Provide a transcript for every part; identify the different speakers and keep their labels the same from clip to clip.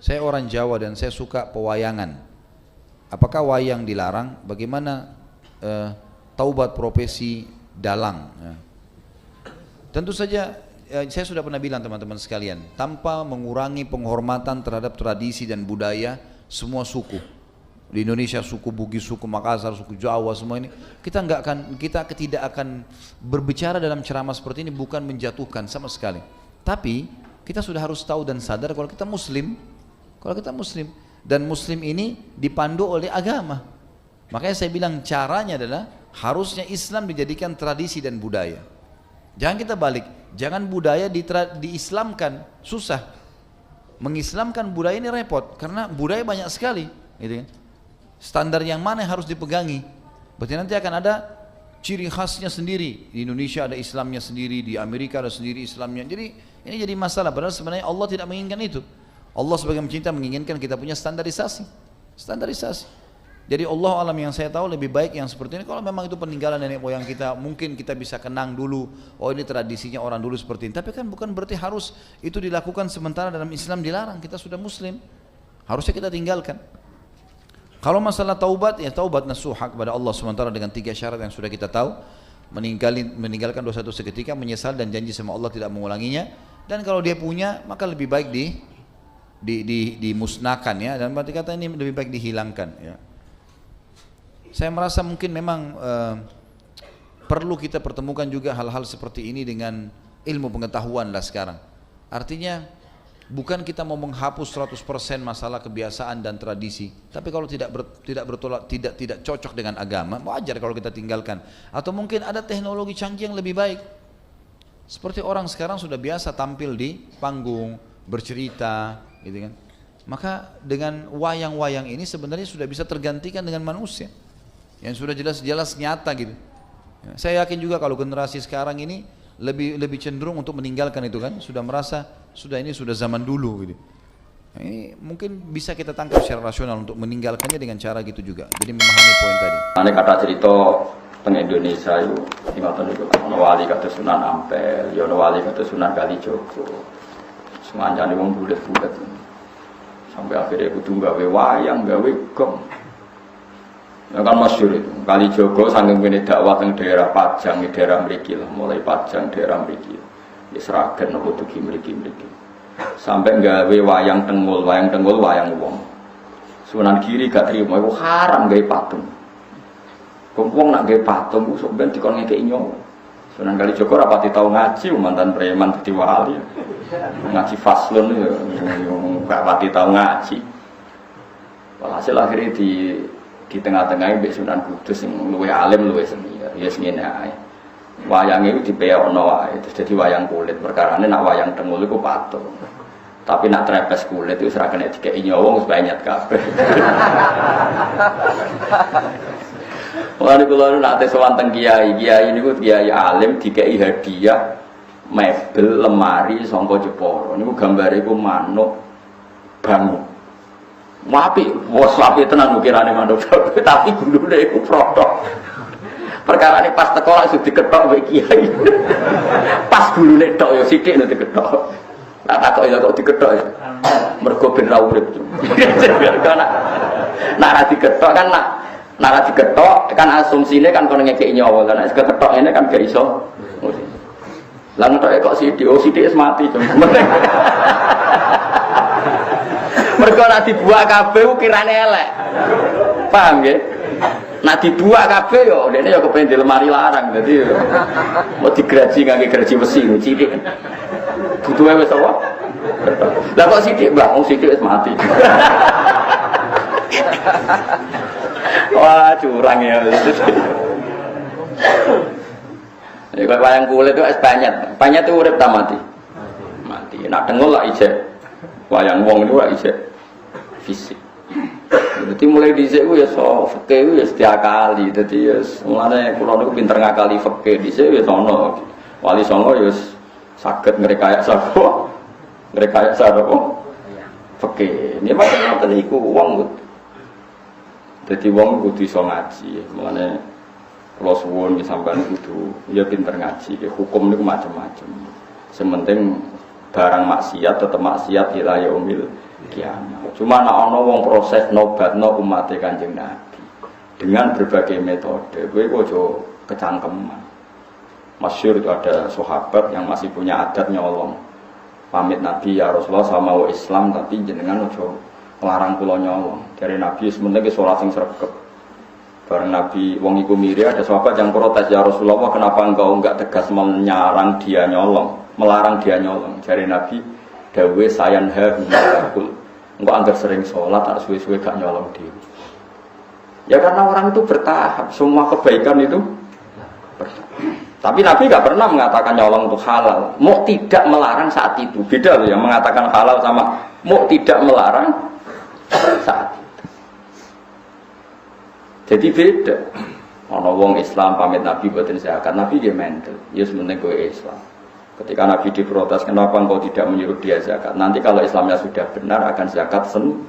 Speaker 1: Saya orang Jawa dan saya suka pewayangan. Apakah wayang dilarang? Bagaimana taubat profesi dalang? Ya. Tentu saja saya sudah pernah bilang teman-teman sekalian, tanpa mengurangi penghormatan terhadap tradisi dan budaya semua suku. Di Indonesia suku Bugis, suku Makassar, suku Jawa, semua ini kita tidak akan berbicara dalam ceramah seperti ini bukan menjatuhkan sama sekali. Tapi kita sudah harus tahu dan sadar kalau kita Muslim, dan Muslim ini dipandu oleh agama. Makanya saya bilang caranya adalah harusnya Islam dijadikan tradisi dan budaya. Jangan kita balik, jangan budaya diislamkan, susah. Mengislamkan budaya ini repot karena budaya banyak sekali, gitu kan. Standar yang mana yang harus dipegangi? Berarti nanti akan ada ciri khasnya sendiri. Di Indonesia ada Islamnya sendiri, di Amerika ada sendiri Islamnya. Jadi ini jadi masalah. Padahal sebenarnya Allah tidak menginginkan itu. Allah sebagai pencinta menginginkan kita punya standarisasi. Jadi Allah alam yang saya tahu lebih baik yang seperti ini. Kalau memang itu peninggalan nenek moyang kita, mungkin kita bisa kenang dulu. Oh ini tradisinya orang dulu seperti ini. Tapi kan bukan berarti harus itu dilakukan sementara dalam Islam dilarang. Kita sudah Muslim, harusnya kita tinggalkan. Kalau masalah taubat, ya taubat nasuha kepada Allah sementara dengan 3 syarat yang sudah kita tahu. Meninggalkan dosa itu seketika, menyesal dan janji sama Allah tidak mengulanginya. Dan kalau dia punya, maka lebih baik dimusnahkan ya. Dan berarti kata ini lebih baik dihilangkan ya. Saya merasa mungkin memang perlu kita pertemukan juga hal-hal seperti ini dengan ilmu pengetahuan lah sekarang. Artinya bukan kita mau menghapus 100% masalah kebiasaan dan tradisi, tapi kalau tidak cocok dengan agama, wajar kalau kita tinggalkan. Atau mungkin ada teknologi canggih yang lebih baik. Seperti orang sekarang sudah biasa tampil di panggung, bercerita, gitu kan. Maka dengan wayang-wayang ini sebenarnya sudah bisa tergantikan dengan manusia yang sudah jelas-jelas nyata gitu. Ya, saya yakin juga kalau generasi sekarang ini lebih cenderung untuk meninggalkan itu kan, sudah merasa ini sudah zaman dulu gitu. Nah, ini mungkin bisa kita tangkap secara rasional untuk meninggalkannya dengan cara gitu juga. Jadi memahami poin tadi.
Speaker 2: Ane kata cerita teng Indonesia itu ngoten niku, ana wali kata Sunan Ampel, ya ana wali kata Sunan Kalijogo. Semanjane wong bulet-bulet. Sampai akhirnya kudu gawe wayang, gawe gong. Ya kan masyhur itu. Kalijogo saking kene dakwah teng daerah Pajang, daerah mriki lah, mulai Pajang daerah mriki. Ya Sragen apa dugi mriki. Sampai gawe wayang tengul wayang wong. Sunan Giri gak trimo iku haram gawe patung. Wong nak gawe patung ku sok ben dikon ngekeki nyawa. Sunan Kalijogo ora pati tau ngaji mantan preman dadi wali. Ngaji faslun ya gak pati tau ngaji. Walhasil akhirnya di tengah-tengah Mbak Sunan Kudus yang luwih alim luwih seni ya ngene ae. Wayang itu dipeokno wae terus dadi wayang kulit. Perkarane nak wayang tengul iku patung. Tapi nak trepes kulit itu ora kena dikeki nyawa wis banyak kabeh. Wali kula nate sowan teng kiai niku kiai alim dikeki hadiah mebel lemari saka Jepara. Niku gambare iku manuk bangun. Wapi, wos wapi tenan ukirane manuk tapi gulune iku protok. Perkara ini pas teko langsung diketok mbek kiai. Pas gulune tok ya sithik nek diketok. Lah takok ya kok diketok ya. Mergo ben ra urip. Nek ra diketok kan nek ra diketok kan asumsine kan kono ngekeki nyawa kan nek diketok ini kan gak iso. Lah ngetok kok sithik wis mati. Mereka nak dibuat kabeh ukirane elek. Paham nggih? Nak dibuat kabeh yo dene yo kepen di lemari larang dadi mau digraji ngangge graji besi cilik. Butuhe wis apa? Lah kok sithik, Mbah? Wong sithik wis mati. Wah, curang ya. Ya kok wayang kulit itu es banyak. Banyak itu urip ta mati. Mati. Nak dengul lah ijek. Wayang wong itu lah ijek. Fisik. Jadi mulai dhisik ku ya so fikih ku ya setiap kali. Dadi ya mulane kula niku pinter ngakali fikih dhisik ya sono. Wali songo ya saged ngrekayasa sapa? Ngrekayasa apa? Fikih. Ini macam ngoten iku wong. Dadi wong kudu iso ngaji. Mulane kula suwun ki sampean kudu ya pinter ngaji. Hukum niku macam-macam. Sementing barang maksiat tetap maksiat ila yaumil kiamat. Cuma nek ana wong proses nobatno umate Kanjeng Nabi dengan berbagai metode, kowe kok aja kecangkeman. Masyhur itu ada sahabat yang masih punya adat nyolong. Pamit Nabi, ya Rasulullah sama wa Islam, tapi jenengan aja nglarang kula nyolong. Dari Nabi sementing salat sing sregep. Bareng Nabi wong iku miri, ada sahabat yang protes, ya Rasulullah kenapa engkau enggak tegas melarang dia nyolong, melarang dia nyolong. Dari Nabi, dawe sayan hakul. Engkau anggar sering sholat, tak suwe-suwe gak nyolong dia. Ya karena orang itu bertahap, semua kebaikan itu bertahap. Tapi Nabi gak pernah mengatakan nyolong itu halal. Mau tidak melarang saat itu. Beda loh yang mengatakan halal sama mau tidak melarang saat itu. Jadi beda. Ana wong Islam pamit Nabi boten zakat, Nabi dia mental. Ya sebenarnya kowe Islam. Ketika Nabi diprotes, kenapa engkau tidak menyuruh dia zakat? Nanti kalau Islamnya sudah benar akan zakat sendiri.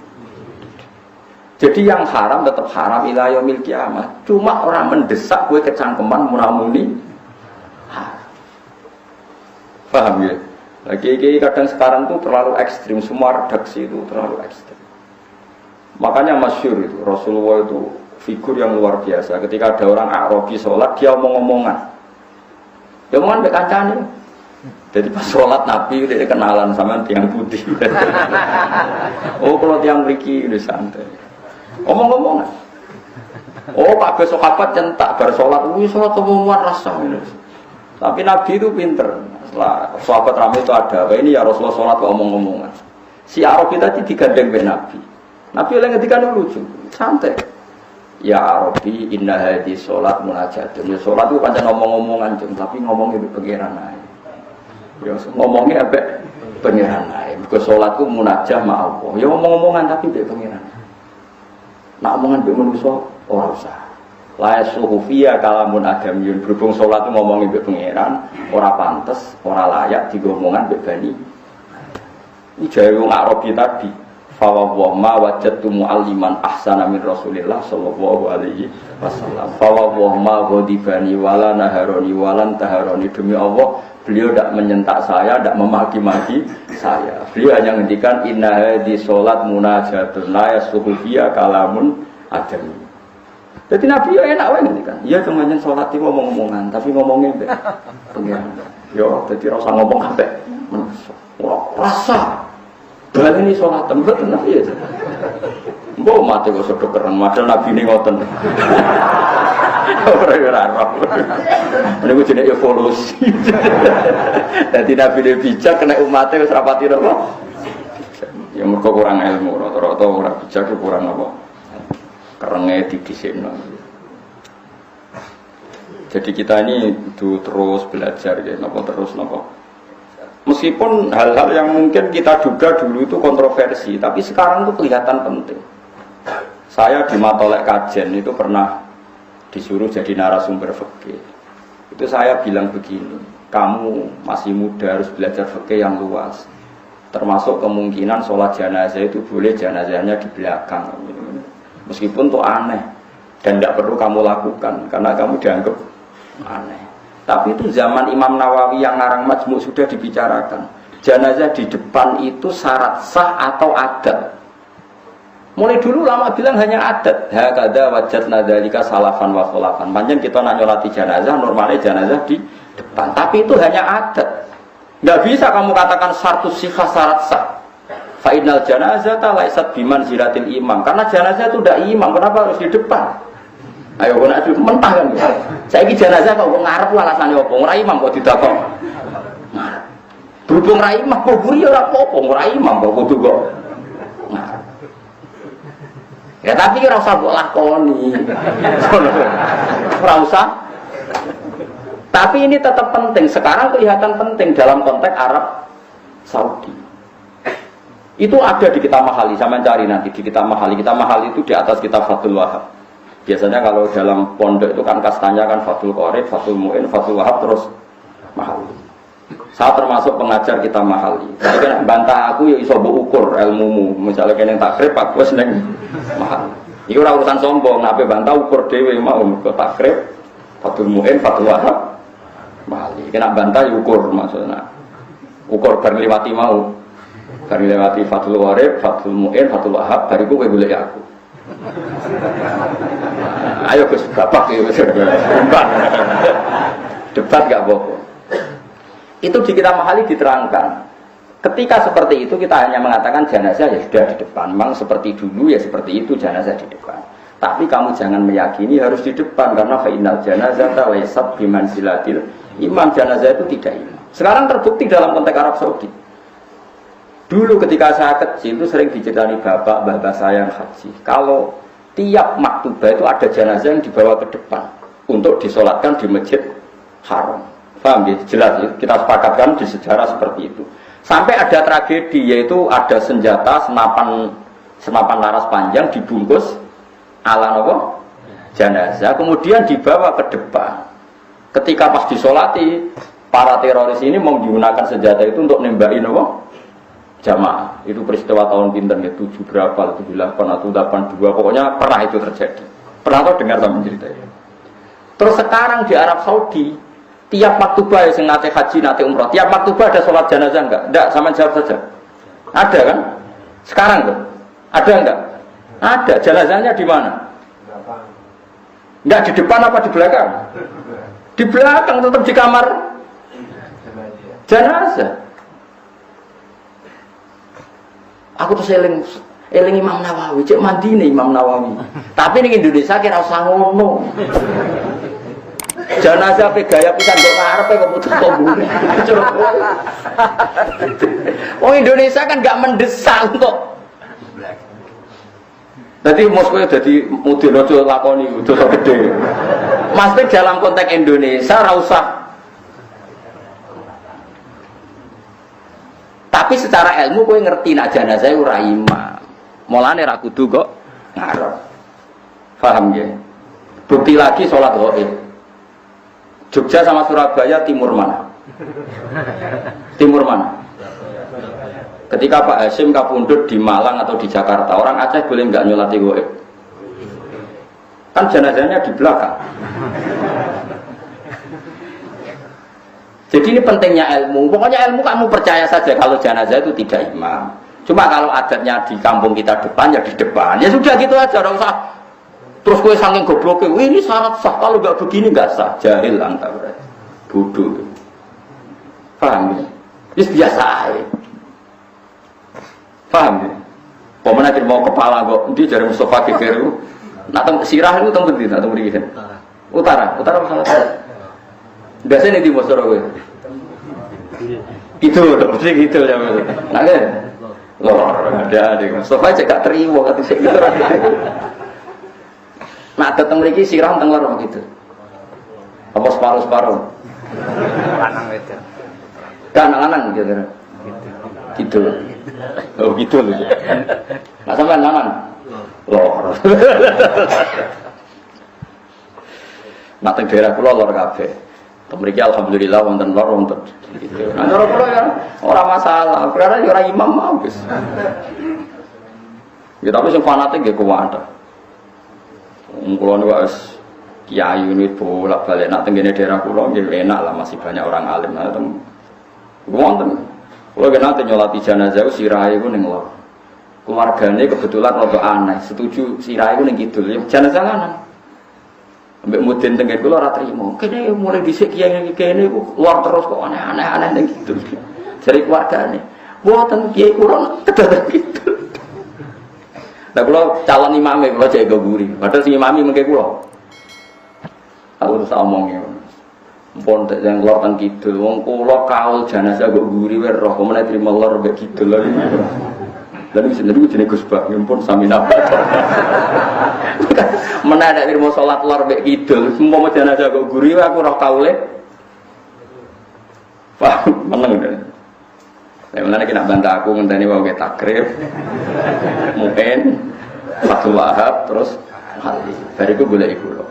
Speaker 2: Jadi yang haram tetap haram ila yaumil kiamat. Cuma orang mendesak kowe kecangkeman muramuni. Paham ya? Lagi kadang sekarang tuh terlalu ekstrim, semua redaksi itu terlalu ekstrim. Makanya masyhur itu Rasulullah itu figur yang luar biasa. Ketika ada orang Arabi sholat, dia omong-omongan. Dia omongan mbek kancane. Jadi pas sholat Nabi dia kenalan sama tiang putih. Oh kalau tiang mriki udah santai. Omong-omongan. Oh kabeh sahabat centak bar sholat, wis sholat omongan rasa ini. Tapi Nabi itu pinter. Setelah sahabat ramai itu ada, ini ya Rasulullah sholat kok omong-omongan. Si Arabi tadi digandeng be Nabi. Nabi oleh ngendikan lucu, santai. Ya Arabi, inna hadhi sholat munajatun. Ya sholat itu pancen ngomong-ngomongan, tapi ngomongnya be pengiran ae. Ya ngomongnya be pengiran ae. Because sholat itu munajah ma Allah. Ya ngomong-ngomongan tapi be pengiran. Nak omongan be manusia ora usah. La yasuhufiyya kalamun adamiyun. Berhubung sholat itu ngomongin mbek pengeran, ora pantes, ora layak digomongan mbek bani. Ini jare wong Arabi tadi. Fa wa ma wajadtu mualliman ahsana min Rasulillah sallallahu alaihi wasallam. Fa wa ma ghadibani wala naharoni walan taharoni. Demi Allah, beliau tidak menyentak saya, tidak memaki-maki saya. Beliau hanya ngendikan inna hadhi sholat munajatun la yasuhufiyya kalamun adamiyun. Jadi Nabi ya enak wae kan. Iya kemudian sholat itu ngomong-ngomongan, tapi ngomongnya mbek pengiran. Yo, jadi rasa ngomong kabeh. Rasa. Bal ini sholat tempat Nabi ya. Mbok mate kok sedek keren, padahal Nabi ini ngoten. Ora ora. Niku jenenge evolusi. Dadi Nabi ini bijak kena umate wis rapati apa? Ya mergo kurang ilmu, rata-rata ora bijak kurang apa? Kerengnya didisikno. Jadi kita ini itu terus belajar ya, terus. Meskipun hal-hal yang mungkin kita duga dulu itu kontroversi, tapi sekarang itu kelihatan penting. Saya di Matolek Kajen itu pernah disuruh jadi narasumber fikih. Itu saya bilang begini, kamu masih muda harus belajar fikih yang luas. Termasuk kemungkinan sholat jenazah itu boleh jenazahnya di belakang. Meskipun itu aneh dan tidak perlu kamu lakukan karena kamu dianggap aneh. Tapi itu zaman Imam Nawawi yang ngarang Majmu' sudah dibicarakan. Jenazah di depan itu syarat sah atau adat. Mulai dulu lama bilang hanya adat. Hakada wajadna dzalika salafan wa khulafan. Panjang kita nak nyolati jenazah, normalnya jenazah di depan. Tapi itu hanya adat. Tidak bisa kamu katakan syartu sihah syarat sah. Fa'inal janazah laisat biman ziratil imam. Karena jenazah itu tidak imam, kenapa harus di depan? Ayo kok nak mentah kan. Saiki jenazah kok ngarep alasane opo? Ora imam kok didakok. Nah. Berhubung ra imam kok buri ora apa-apa, ora imam kok kudu kok. Nah. Ya tapi ora usah mbok lakoni. Ora usah. Tapi ini tetap penting. Sekarang kelihatan penting dalam konteks Arab Saudi. Itu ada di kitab Mahali, saya mencari nanti di kitab Mahali. Kitab Mahali itu di atas kitab Fathul Wahab. Biasanya kalau dalam pondok itu kan kastanya kan Fathul Qorib, Fathul Mu'in, Fathul Wahab terus Mahali. Saya termasuk pengajar kitab Mahali. Jadi kan bantah aku ya iso ukur ilmumu. Misalnya kene takrib aku wis ning Mahali. Iku ora urusan sombong, nek bantah ukur dhewe mau ke takrib, Fathul Mu'in, Fathul Wahab, Mahali. Kena bantah ya ukur maksudnya. Ukur bar liwati mau. Bareng lewati Fathul Warib, Fathul Mu'in, Fathul Wahab, bariku kowe golek aku. Ayo Gus bapak ya debat gak apa-apa. Itu di kitab Mahali diterangkan. Ketika seperti itu kita hanya mengatakan jenazah ya sudah di depan. Memang seperti dulu ya seperti itu jenazah di depan. Tapi kamu jangan meyakini harus di depan karena fa'innal janazata laysat bimanzilatil imam. Jenazah itu tidak imam. Sekarang terbukti dalam konteks Arab Saudi. Dulu ketika saya kecil itu sering diceritani bapak saya yang haji. Kalau tiap maktubah itu ada jenazah yang dibawa ke depan untuk disolatkan di Masjid Haram. Paham ya? Jelas ya? Kita sepakatkan di sejarah seperti itu. Sampai ada tragedi yaitu ada senjata senapan laras panjang dibungkus ala apa? Jenazah kemudian dibawa ke depan. Ketika pas disolati para teroris ini mau menggunakan senjata itu untuk nembakin apa? Jamaah. Itu peristiwa tahun pinten ya 7 berapa 78 atau 82 pokoknya pernah itu terjadi. Pernah atau dengar sama cerita itu. Terus sekarang di Arab Saudi tiap maktubah yang nate haji nate umrah tiap maktubah ada sholat jenazah enggak? Enggak, sama jawab saja. Ada kan? Sekarang tuh ada enggak? Ada. Jenazahnya di mana? Enggak di depan apa di belakang? Di belakang tetap di kamar jenazah. Aku tuh eling Imam Nawawi, cek mandi nih Imam Nawawi. Tapi nih Indonesia kira usah ngono. Jenazah pe gaya pisan kok ngarepe kok putus tombune. Oh Indonesia kan enggak mendesak untuk. Dadi Moskow dadi mudin aja lakoni dosa gede. Mesti dalam konteks Indonesia ora usah. Tapi secara ilmu kowe ngerti nek jenazah ora imam. Mulane ra kudu kok ngarep. Paham ya? Bukti lagi salat ghaib. Jogja sama Surabaya timur mana? Timur mana? Ketika Pak Hasyim kapundhut di Malang atau di Jakarta, orang Aceh boleh nggak nyolati ghaib? Kan jenazahnya di belakang. Jadi ini pentingnya ilmu. Pokoknya ilmu kamu percaya saja kalau jenazah itu tidak imam. Cuma kalau adatnya di kampung kita depan ya di depan. Ya sudah gitu aja, orang usah. Terus gue saking gobloknya, ini syarat sah, kalau nggak begini nggak sah. Jahil anta berarti, bodoh. Paham ya? Ini biasa aja. Paham ya? Pemenang mau kepala kok, dia dari Mustafa Kekeru. Nak sirah itu tempat di, nak tempat di utara masalah. Biasanya di Mosoro gue. Itu, mesti gitu ya. Nah kan? Lor, ada Mustafa cek gak terima kata saya gitu. Nah, datang lagi sirah teng lor gitu. Apa separuh-separuh? Lanang itu. Kan lanang gitu. Gitu. Oh gitu loh. Nah, sampai lanang. Lor. Nah, teng daerah kula lor kabeh. Mriki alhamdulillah wonten lor wonten. Gitu. Nah, cara kula ya ora masalah. Karena ya ora imam mau wis. Ya tapi sing fanatik nggih kuwat. Kula niku wis kiai ini bolak-balik nak teng daerah kula nggih enak lah masih banyak orang alim. Nah, wonten. Kula nate nyolati jenazah sirahe ku ning lor. Keluargane kebetulan rada aneh, setuju sirahe ku ning kidul. Jenazah kanan. Ambek mudin teng kula ora trimo. Kene mulai dhisik kiai kene ku luar terus kok aneh-aneh ning kidul. Jare keluargane, mboten kiai kula kedadak kidul. Lah kula calon imame kula jek guri. Padahal sing imami mengke kula. Aku terus omong ya. Mpun tek yang lor teng kidul wong kula kaul jenazah kok guri wae roh kok menawa trimo lor mbek kidul lho. Lalu sendiri jenenge Gus Bak mpun sami napa. Menawa nek trimo salat lor mbek kidul, umpama jenazah kok guri wae aku roh kaule. Wah, meneng deh. Saya mulane kena bantah aku ngenteni wae takrif. Mungkin Fathul Wahab terus hadis. Bariku golek iku lho.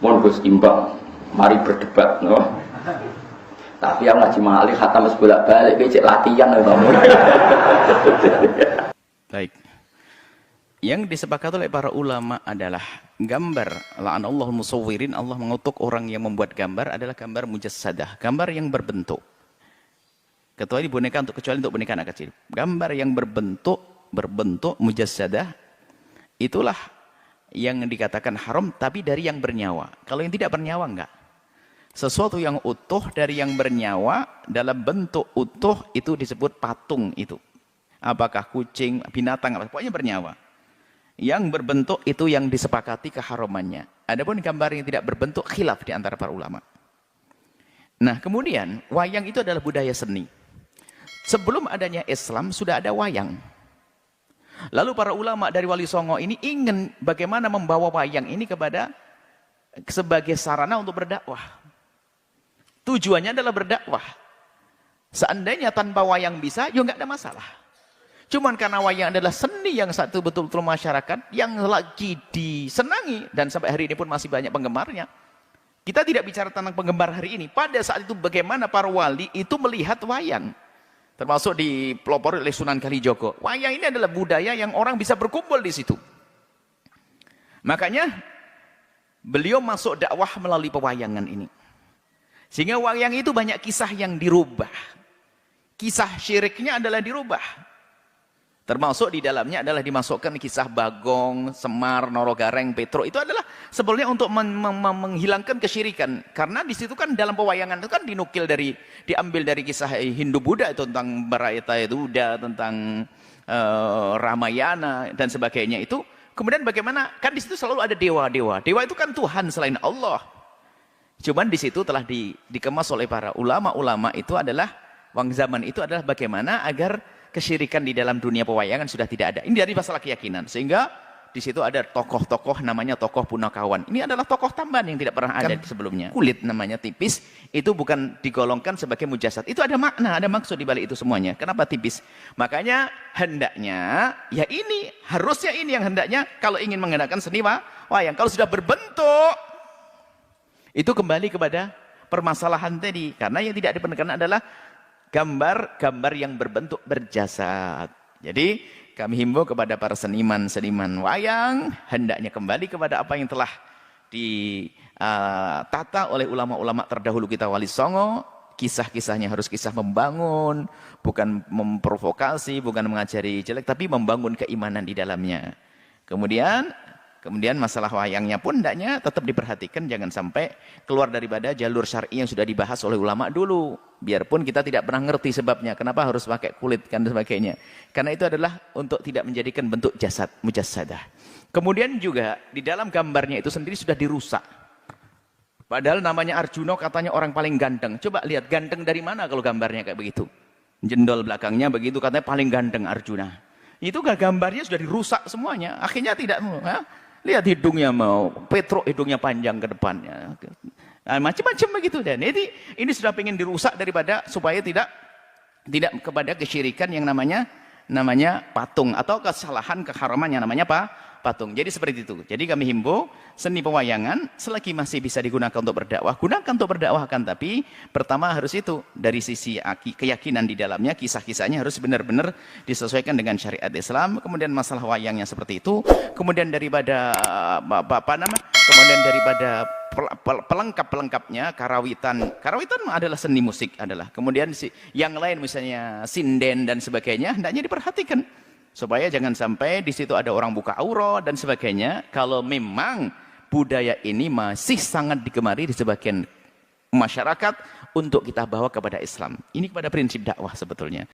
Speaker 2: Mun Gus imbang, mari berdebat no. Tapi yang ngaji mali khatam bolak-balik cek latihan lho kamu.
Speaker 3: Baik. Yang disepakati oleh para ulama adalah gambar la'anallahu musawwirin, Allah mengutuk orang yang membuat gambar adalah gambar mujassadah, gambar yang berbentuk. Kecuali untuk boneka anak kecil. Gambar yang berbentuk mujassadah, itulah yang dikatakan haram, tapi dari yang bernyawa. Kalau yang tidak bernyawa enggak. Sesuatu yang utuh dari yang bernyawa dalam bentuk utuh itu disebut patung itu. Apakah kucing, binatang, pokoknya bernyawa. Yang berbentuk itu yang disepakati keharamannya. Adapun gambar yang tidak berbentuk khilaf di antara para ulama. Nah, kemudian wayang itu adalah budaya seni. Sebelum adanya Islam sudah ada wayang. Lalu para ulama dari Wali Songo ini ingin bagaimana membawa wayang ini sebagai sarana untuk berdakwah. Tujuannya adalah berdakwah. Seandainya tanpa wayang bisa, ya nggak ada masalah. Cuman karena wayang adalah seni yang satu betul-betul masyarakat yang lagi disenangi dan sampai hari ini pun masih banyak penggemarnya. Kita tidak bicara tentang penggemar hari ini. Pada saat itu bagaimana para wali itu melihat wayang. Termasuk dipelopori oleh Sunan Kalijogo. Wayang ini adalah budaya yang orang bisa berkumpul di situ. Makanya beliau masuk dakwah melalui pewayangan ini. Sehingga wayang itu banyak kisah yang dirubah. Kisah syiriknya adalah dirubah. Termasuk di dalamnya adalah dimasukkan kisah Bagong, Semar, Norogareng, Petro. Itu adalah sebenarnya untuk menghilangkan kesyirikan. Karena di situ kan dalam pewayangan itu kan diambil dari kisah Hindu-Buddha itu tentang Bharatayuddha, tentang Ramayana dan sebagainya itu. Kemudian bagaimana? Kan di situ selalu ada dewa-dewa. Dewa itu kan Tuhan selain Allah. Cuman di situ telah dikemas oleh para ulama-ulama itu adalah zaman itu adalah bagaimana agar kesyirikan di dalam dunia pewayangan sudah tidak ada. Ini dari masalah keyakinan. Sehingga di situ ada tokoh-tokoh namanya tokoh Punakawan. Ini adalah tokoh tambahan yang tidak pernah ada sebelumnya. Kulit namanya tipis, itu bukan digolongkan sebagai mujasad. Itu ada makna, ada maksud di balik itu semuanya. Kenapa tipis? Makanya hendaknya, ya ini, harusnya ini yang hendaknya kalau ingin mengenakan seni wayang. Kalau sudah berbentuk, itu kembali kepada permasalahan tadi. Karena yang tidak diperkenankan adalah gambar-gambar yang berbentuk berjasad. Jadi kami himbau kepada para seniman-seniman wayang hendaknya kembali kepada apa yang telah ditata oleh ulama-ulama terdahulu kita Wali Songo. Kisah-kisahnya harus kisah membangun, bukan memprovokasi, bukan mengajari jelek, tapi membangun keimanan di dalamnya. Kemudian masalah wayangnya pun hendaknya tetap diperhatikan, jangan sampai keluar daripada jalur syar'i yang sudah dibahas oleh ulama dulu. Biarpun kita tidak pernah ngerti sebabnya, kenapa harus pakai kulit dan sebagainya. Karena itu adalah untuk tidak menjadikan bentuk jasad, mujassadah. Kemudian juga di dalam gambarnya itu sendiri sudah dirusak. Padahal namanya Arjuna katanya orang paling ganteng. Coba lihat ganteng dari mana kalau gambarnya kayak begitu. Jendol belakangnya begitu katanya paling ganteng Arjuna. Itu gambarnya sudah dirusak semuanya. Akhirnya tidak mau. Lihat hidungnya Petro hidungnya panjang ke depannya. Nah, macam-macam begitu. Dan ini sudah ingin dirusak daripada supaya tidak kepada kesyirikan yang namanya patung atau kesalahan keharaman yang namanya patung. Jadi seperti itu. Jadi kami himbau seni pewayangan selagi masih bisa digunakan untuk berdakwah, gunakan untuk berdakwahkan, tapi pertama harus itu dari sisi keyakinan di dalamnya, kisah-kisahnya harus benar-benar disesuaikan dengan syariat Islam. Kemudian masalah wayangnya seperti itu. Kemudian daripada pelengkap-pelengkapnya karawitan adalah seni musik adalah. Kemudian yang lain misalnya sinden dan sebagainya hendaknya diperhatikan. Supaya jangan sampai di situ ada orang buka aurat dan sebagainya. Kalau memang budaya ini masih sangat digemari di sebagian masyarakat untuk kita bawa kepada Islam. Ini kepada prinsip dakwah sebetulnya.